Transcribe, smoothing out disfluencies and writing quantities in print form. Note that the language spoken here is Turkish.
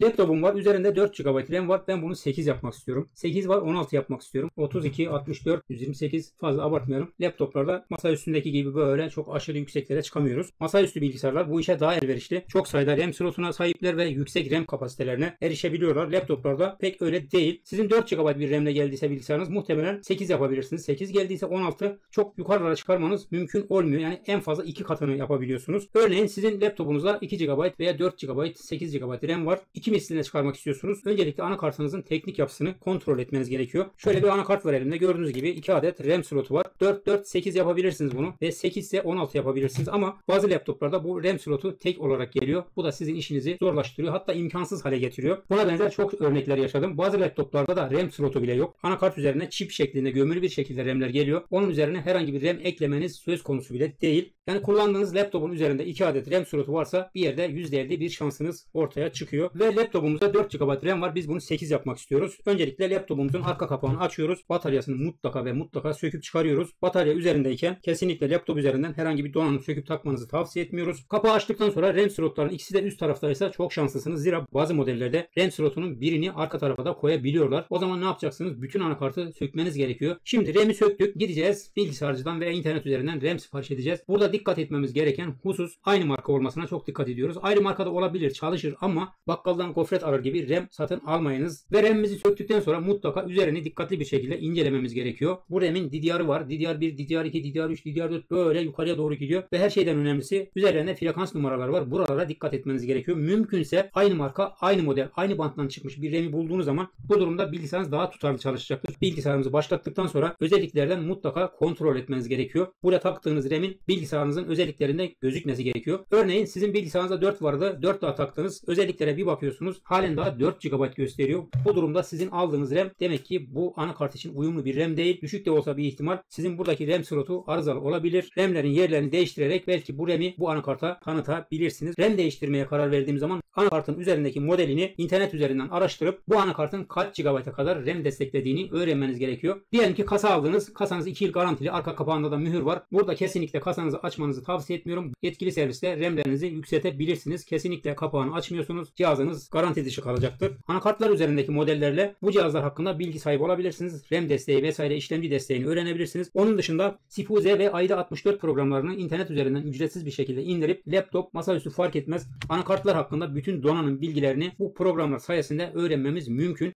Laptopum var. Üzerinde 4 GB RAM var. Ben bunu 8 yapmak istiyorum. 8 var, 16 yapmak istiyorum. 32, 64, 128 fazla abartmıyorum. Laptoplarda masa üstündeki gibi böyle çok aşırı yükseklere çıkamıyoruz. Masaüstü bilgisayarlar bu işe daha elverişli. Çok sayıda RAM slotuna sahipler ve yüksek RAM kapasitelerine erişebiliyorlar. Laptoplarda pek öyle değil. Sizin 4 GB bir RAM ile geldiyse bilgisayarınız muhtemelen 8 yapabilirsiniz. 8 geldiyse 16 çok yukarılara çıkarmanız mümkün olmuyor. Yani en fazla 2 katını yapabiliyorsunuz. Örneğin sizin laptopunuzda 2 GB veya 4 GB, 8 GB RAM var. 2 misline çıkarmak istiyorsunuz. Öncelikle anakartınızın teknik yapısını kontrol etmeniz gerekiyor. Şöyle bir anakart var elimde. Gördüğünüz gibi 2 adet RAM slotu var. 4, 4, 8 yapabilirsiniz bunu ve 8 ise 16 yapabilirsiniz ama bazı laptoplarda bu RAM slotu tek olarak geliyor. Bu da sizin işinizi zorlaştırıyor. Hatta imkansız hale getiriyor. Buna benzer çok örnekler yaşadım. Bazı laptoplarda da RAM slotu bile yok. Anakart üzerine çip şeklinde gömülü bir şekilde RAM'ler geliyor. Onun üzerine herhangi bir RAM eklemeniz söz konusu bile değil. Yani kullandığınız laptopun üzerinde 2 adet RAM slotu varsa bir yerde %50 bir şansınız ortaya çıkıyor. Ve laptopumuzda 4 GB RAM var. Biz bunu 8 yapmak istiyoruz. Öncelikle laptopumuzun arka kapağını açıyoruz. Bataryasını mutlaka ve mutlaka söküp çıkarıyoruz. Batarya üzerindeyken kesinlikle laptop üzerinden herhangi bir donanım söküp takmanızı tavsiye etmiyoruz. Kapağı açtıktan sonra RAM slotlarının ikisi de üst taraftaysa çok şanslısınız. Zira bazı modellerde RAM slotunun birini arka tarafa da koyabiliyorlar. O zaman ne yapacaksınız? Bütün anakartı sökmeniz gerekiyor. Şimdi RAM'i söktük. Gideceğiz bilgisayarcıdan veya internet üzerinden RAM sipariş edeceğiz. Burada dikkat etmemiz gereken husus aynı marka olmasına çok dikkat ediyoruz. Ayrı markada olabilir, çalışır ama bakkaldan gofret alır gibi RAM satın almayınız. Ve RAM'imizi söktükten sonra mutlaka üzerini dikkatli bir şekilde incelememiz gerekiyor. Bu RAM'in DDR'ı var. DDR1, DDR2, DDR3, DDR4 böyle yukarıya doğru gidiyor. Ve her şeyden önemlisi üzerlerinde frekans numaraları var. Buralara dikkat etmeniz gerekiyor. Mümkünse aynı marka, aynı model, aynı banttan çıkmış bir RAM'i bulduğunuz zaman bu durumda bilgisayarınız daha tutarlı çalışacaktır. Bilgisayarınızı başlattıktan sonra özelliklerden mutlaka kontrol etmeniz gerekiyor. Buraya taktığınız RAM'in bilgisayarınızın özelliklerinde gözükmesi gerekiyor. Örneğin sizin bilgisayarınızda 4 vardı. 4 daha taktınız. Özelliklere bir bakıyorsunuz. Halen daha 4 GB gösteriyor. Bu durumda sizin aldığınız RAM demek ki bu anakart için uyumlu bir RAM değil. Düşük de olsa bir ihtimal sizin buradaki RAM slotu arızalı olabilir. RAM'lerin yerlerini değiştirerek belki bu RAM'i bu anakarta tanıtabilirsiniz. RAM değiştirmeye karar verdiğim zaman anakartın üzerindeki modelini internet üzerinden araştırıp bu anakartın kaç GB'a kadar RAM desteklediğini öğrenmeniz gerekiyor. Diyelim ki kasa aldınız. Kasanız 2 yıl garantili. Arka kapağında da mühür var. Burada kesinlikle kasanızı açmanızı tavsiye etmiyorum. Yetkili serviste RAM'lerinizi yükseltebilirsiniz. Kesinlikle kapağını açmıyorsunuz. Cihazınız garanti dışı kalacaktır. Anakartlar üzerindeki modellerle bu cihazlar hakkında bilgi sahibi olabilirsiniz. RAM desteği vesaire işlemci desteğini öğrenebilirsiniz. Onun dışında SiFuze ve AIDA 64 programlarını internet üzerinden ücretsiz bir şekilde indirip laptop, masaüstü fark etmez anakartlar hakkında bütün donanım bilgilerini bu programlar sayesinde öğrenmemiz mümkün.